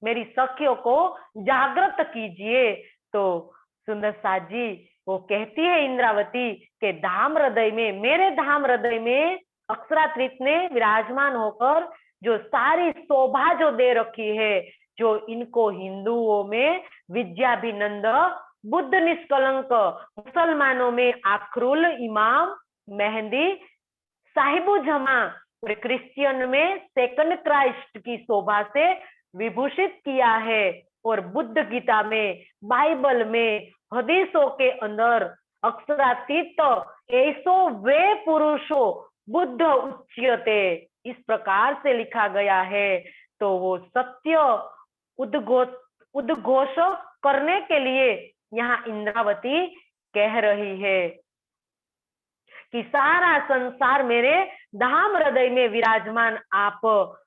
मेरी सखियों को जागृत कीजिए। तो सुंदर साज जी वो कहती है इंद्रावती के धाम हृदय में, मेरे धाम हृदय में अक्षरात्रित ने विराजमान होकर जो सारी शोभा जो दे रखी है, जो इनको हिंदुओं में विद्याभिनंद, बुद्ध निष्कलंक, मुसलमानों में आखरुल इमाम मेहंदी साहिबु जमा और क्रिश्चियन में सेकंड क्राइस्ट की शोभा से विभूषित किया है, और बुद्ध गीता में, बाइबल में, हदीसों के अंदर अक्षरातीत ऐसो वे पुरुषो बुद्ध उच्यते इस प्रकार से लिखा गया है। तो वो सत्य उद्घोष करने के लिए यहाँ इंद्रावती कह रही है कि सारा संसार मेरे धाम हृदय में विराजमान आप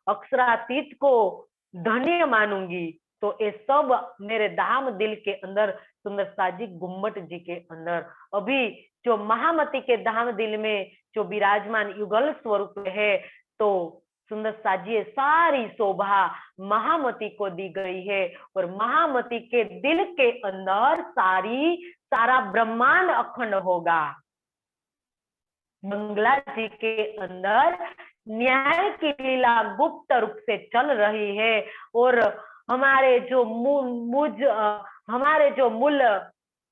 अक्षरातीत को धन्य मानूंगी। तो ये सब मेरे धाम दिल के अंदर, सुंदर साजी गुम्मट जी के अंदर, अभी जो महामती के धाम दिल में जो विराजमान युगल स्वरूप है, तो सुंदर साजी सारी शोभा महामती को दी गई है, और महामती के दिल के अंदर सारा ब्रह्मांड अखंड होगा। मंगला जी के अंदर न्याय की लीला गुप्त रूप से चल रही है, और हमारे जो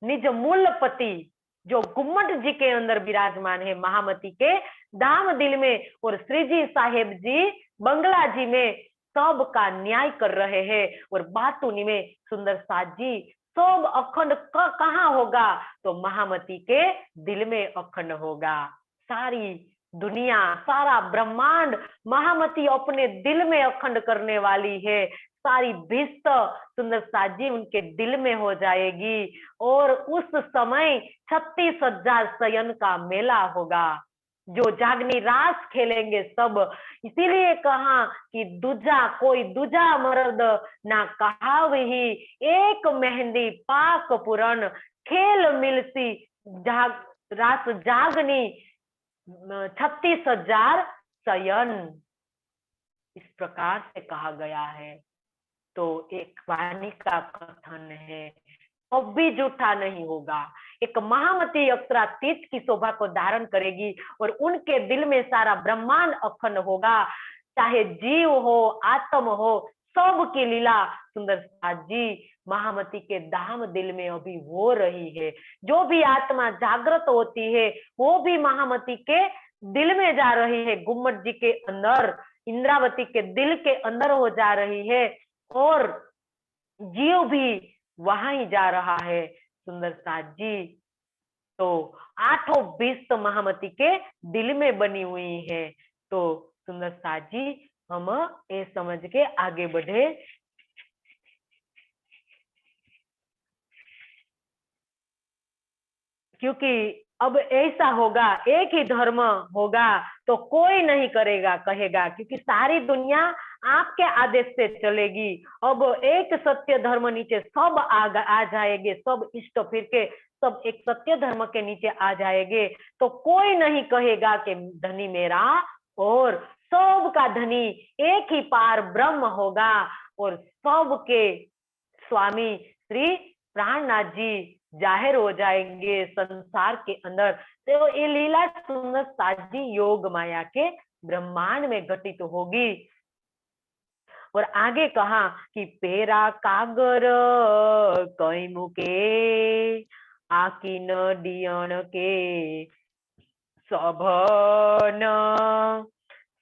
निज मूल पति जो गुम्मट जी के अंदर विराजमान है महामती के धाम दिल में, और श्री जी साहेब जी बंगला जी में सब का न्याय कर रहे हैं, और बातूनी में सुंदर साज जी सब अखंड कहाँ होगा? तो महामती के दिल में अखंड होगा। सारी दुनिया, सारा ब्रह्मांड महामती अपने दिल में अखंड करने वाली है। सारी भिस्त सुंदर साजी उनके दिल में हो जाएगी, और उस समय 36,000 शयन का मेला होगा, जो जागनी रास खेलेंगे सब। इसीलिए कहा कि कोई दूजा मर्द ना कहा वही, एक मेहंदी पाक पुरन खेल मिलसी रास जागनी 36,000 शयन, इस प्रकार से कहा गया है। तो एक वाणी का कथन है, अब भी झूठा नहीं होगा। एक महामती अक्षरातीत की शोभा को धारण करेगी, और उनके दिल में सारा ब्रह्मांड अखंड होगा, चाहे जीव हो, आत्म हो, सब की लीला सुंदर साज जी महामती के धाम दिल में अभी हो रही है। जो भी आत्मा जागृत होती है, वो भी महामती के दिल में जा रही है, गुम्मट जी के अंदर, इंद्रावती के दिल के अंदर हो जा रही है, और जीव भी वहां ही जा रहा है सुंदर साज जी। तो 8 बीस महामती के दिल में बनी हुई है। तो सुंदर साज जी हम ये समझ के आगे बढ़े। क्योंकि अब ऐसा होगा, एक ही धर्म होगा तो कोई नहीं करेगा कहेगा, क्योंकि सारी दुनिया आपके आदेश से चलेगी। अब एक सत्य धर्म नीचे सब आ जाएंगे, सब इष्ट फिर के सब एक सत्य धर्म के नीचे आ जाएंगे, तो कोई नहीं कहेगा कि धनी मेरा, और सबका धनी एक ही पार ब्रह्म होगा, और सबके स्वामी श्री प्राणनाथ जी जाहिर हो जाएंगे संसार के अंदर। तो ये लीला सुंदर साजी योग माया के ब्रह्मांड में घटित होगी। और आगे कहा कि पेरा कागर कई मुके आकी न डियण के सभन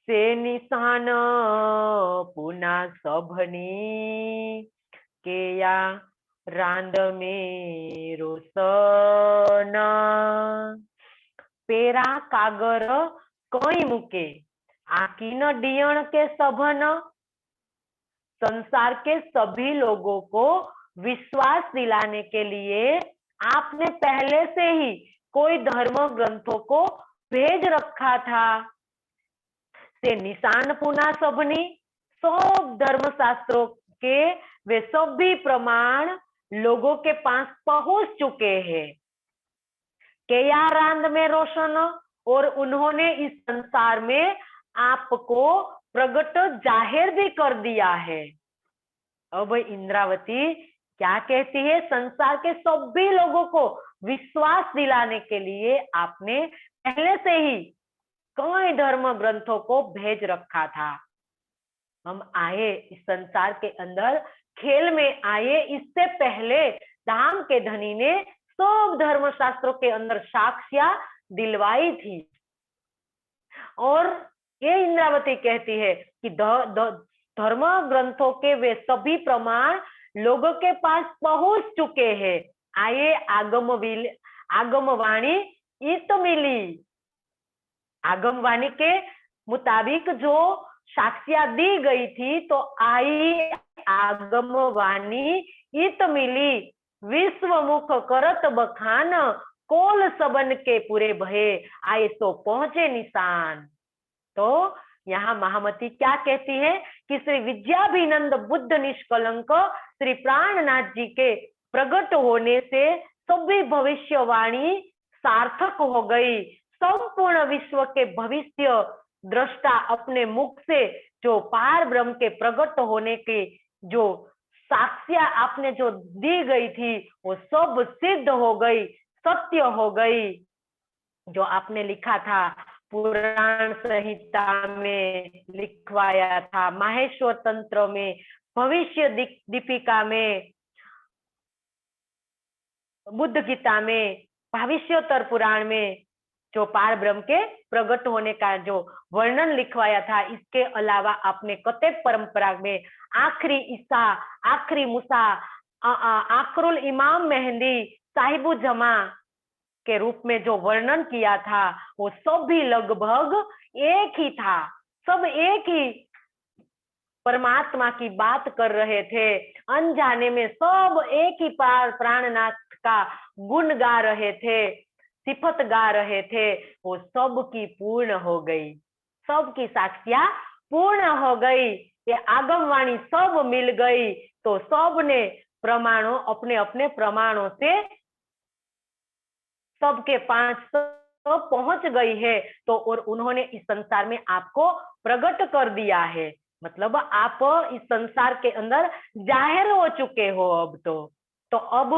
से निशान पुना सभनी के या रांद में रोशन पेरा कागर कई मुके आकी न डियण के सभन, संसार के सभी लोगों को विश्वास दिलाने के लिए आपने पहले से ही कोई धर्म ग्रंथों को भेज रखा था। से निशान पुना सबनी, सब धर्म शास्त्रों के वे सभी प्रमाण लोगों के पास पहुंच चुके हैं। केया रांद में रोशन, और उन्होंने इस संसार में आपको प्रकट जाहिर भी कर दिया है। अब इंद्रावती क्या कहती है, संसार के सभी लोगों को विश्वास दिलाने के लिए आपने पहले से ही कई धर्म ग्रंथों को भेज रखा था। हम आए इस संसार के अंदर, खेल में आए, इससे पहले धाम के धनी ने सब धर्म शास्त्रों के अंदर साक्ष्या दिलवाई थी। और ये इंद्रावती कहती है कि धर्म ग्रंथों के वे सभी प्रमाण लोगों के पास पहुंच चुके हैं। आए आगमवाणी इत मिली, आगमवाणी के मुताबिक जो साक्ष्या दी गई थी, तो आई आगमवाणी इत मिली, विश्वमुख करत बखान कोल सबन के पूरे भये आए सो पहुंचे निशान। तो यहाँ महामती क्या कहती है कि श्री विद्याभिनंद बुद्ध निष्कलंक श्री प्राणनाथ जी के प्रकट होने से सभी भविष्यवाणी सार्थक हो गई। संपूर्ण विश्व के भविष्य दृष्टा अपने मुख से जो पार ब्रह्म के प्रकट होने के जो साक्ष्या आपने जो दी गई थी, वो सब सिद्ध हो गई, सत्य हो गई। जो आपने लिखा था, पुराण संहिता में लिखवाया था, माहेश्वर तंत्र में, भविष्य दीपिका में, बुद्ध गीता में, भविष्योत्तर पुराण में जो पार ब्रह्म के प्रकट होने का जो वर्णन लिखवाया था, इसके अलावा आपने कतेब परंपरा में आखिरी ईसा, आखिरी मूसा, आखरुल इमाम मेहंदी, साहिबु जमा के रूप में जो वर्णन किया था, वो सब भी लगभग एक ही था। सब एक ही परमात्मा की बात कर रहे थे। अनजाने में सब एक ही प्राणनाथ का गुण गा रहे थे, सिफत गा रहे थे। वो सब की पूर्ण हो गई, सबकी साक्ष्या पूर्ण हो गई। ये आगमवाणी सब मिल गई, तो सब ने प्रमाणों, अपने अपने प्रमाणों से सबके पास सब पहुंच गई है। तो और उन्होंने इस संसार में आपको प्रकट कर दिया है, मतलब आप इस संसार के अंदर जाहिर हो चुके हो। अब तो अब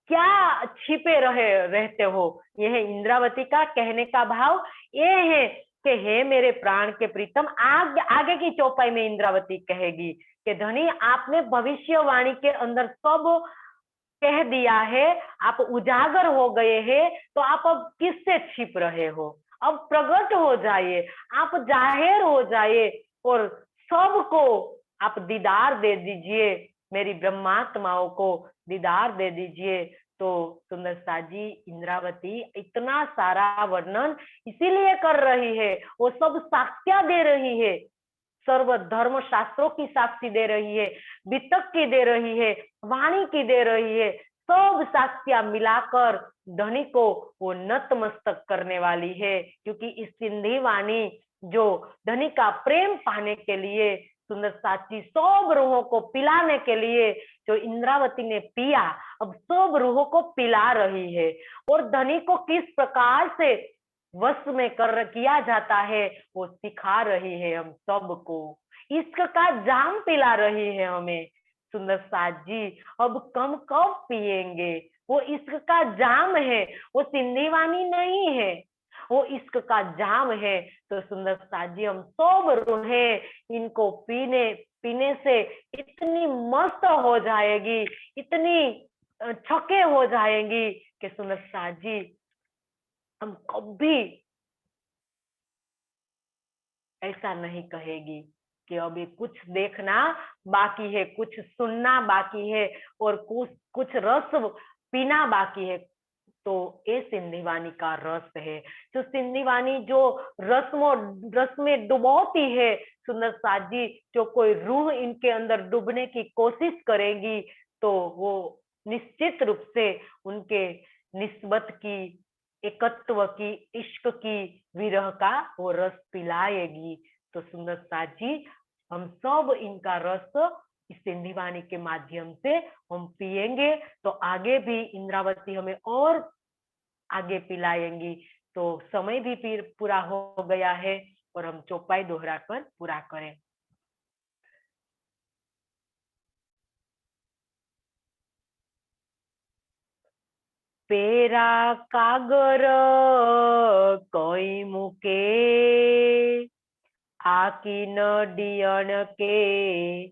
क्या छिपे रहते हो। यह इंद्रावती का कहने का भाव ये है कि हे मेरे प्राण के प्रीतम, आगे की चौपाई में इंद्रावती कहेगी कि धनी आपने भविष्यवाणी के अंदर सब कह दिया है, आप उजागर हो गए हैं, तो आप अब किससे छिप रहे हो। अब प्रकट हो जाइए, आप जाहिर हो जाइए, और सबको आप दीदार दे दीजिए, मेरी ब्रह्मात्माओं को दीदार दे दीजिए। तो सुंदर साजी इंद्रावती इतना सारा वर्णन इसीलिए कर रही है, वो सब साक्ष्य दे रही है, सर्व धर्म शास्त्रों की साक्षी दे रही है, वितक की दे रही है, वाणी की दे रही है, सब साक्ष्या मिलाकर धनी को वो नतमस्तक करने वाली है। क्योंकि इस सिंधी वाणी जो धनी का प्रेम पाने के लिए, सुंदर साची सब रूहों को पिलाने के लिए जो इंद्रावती ने पिया, अब सब रूहों को पिला रही है। और धनी को किस प्रकार से वश में कर किया जाता है वो सिखा रही है हम सबको। इश्क का जाम पिला रही है हमें सुंदर साज जी। अब कम कब पिएंगे, वो इश्क का जाम है, वो सिंधी वाणी नहीं है, वो इश्क का जाम है। तो सुंदर साज जी हम सब रूहें इनको पीने पीने से इतनी मस्त हो जाएगी, इतनी छके हो जाएंगी कि सुंदर साज जी हम कभी ऐसा नहीं कहेगी कि अभी कुछ देखना बाकी है, कुछ सुनना बाकी है और कुछ कुछ रस पीना बाकी है। तो ये सिंधी वाणी का रस है, जो सिंधी वाणी जो रस में डुबोती है सुंदर साज जी। जो कोई रूह इनके अंदर डूबने की कोशिश करेगी तो वो निश्चित रूप से उनके निस्बत की, एकत्व की, इश्क की, विरह का वो रस पिलाएगी। तो सुंदर साज जी हम सब इनका रस इस सिंधी वाणी के माध्यम से हम पिएंगे तो आगे भी इंद्रावती हमें और आगे पिलाएंगी। तो समय भी फिर पूरा हो गया है और हम चौपाई दोहरा कर पूरा करें। पेरा कागर कोई मुके आकी नडियन के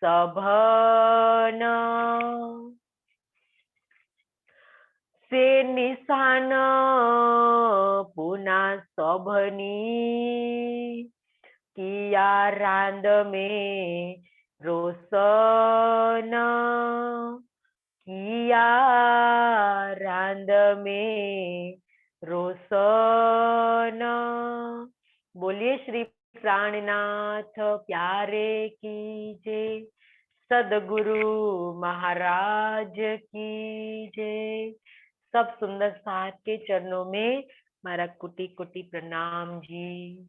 सभन से निशान पुना सभनी किया रांद में रोशन किया रांद में रोशन। बोलिए श्री प्राणनाथ प्यारे की जय, सदगुरु महाराज की जय। सब सुंदर साथ के चरणों में मेरा कोटि कोटि प्रणाम जी।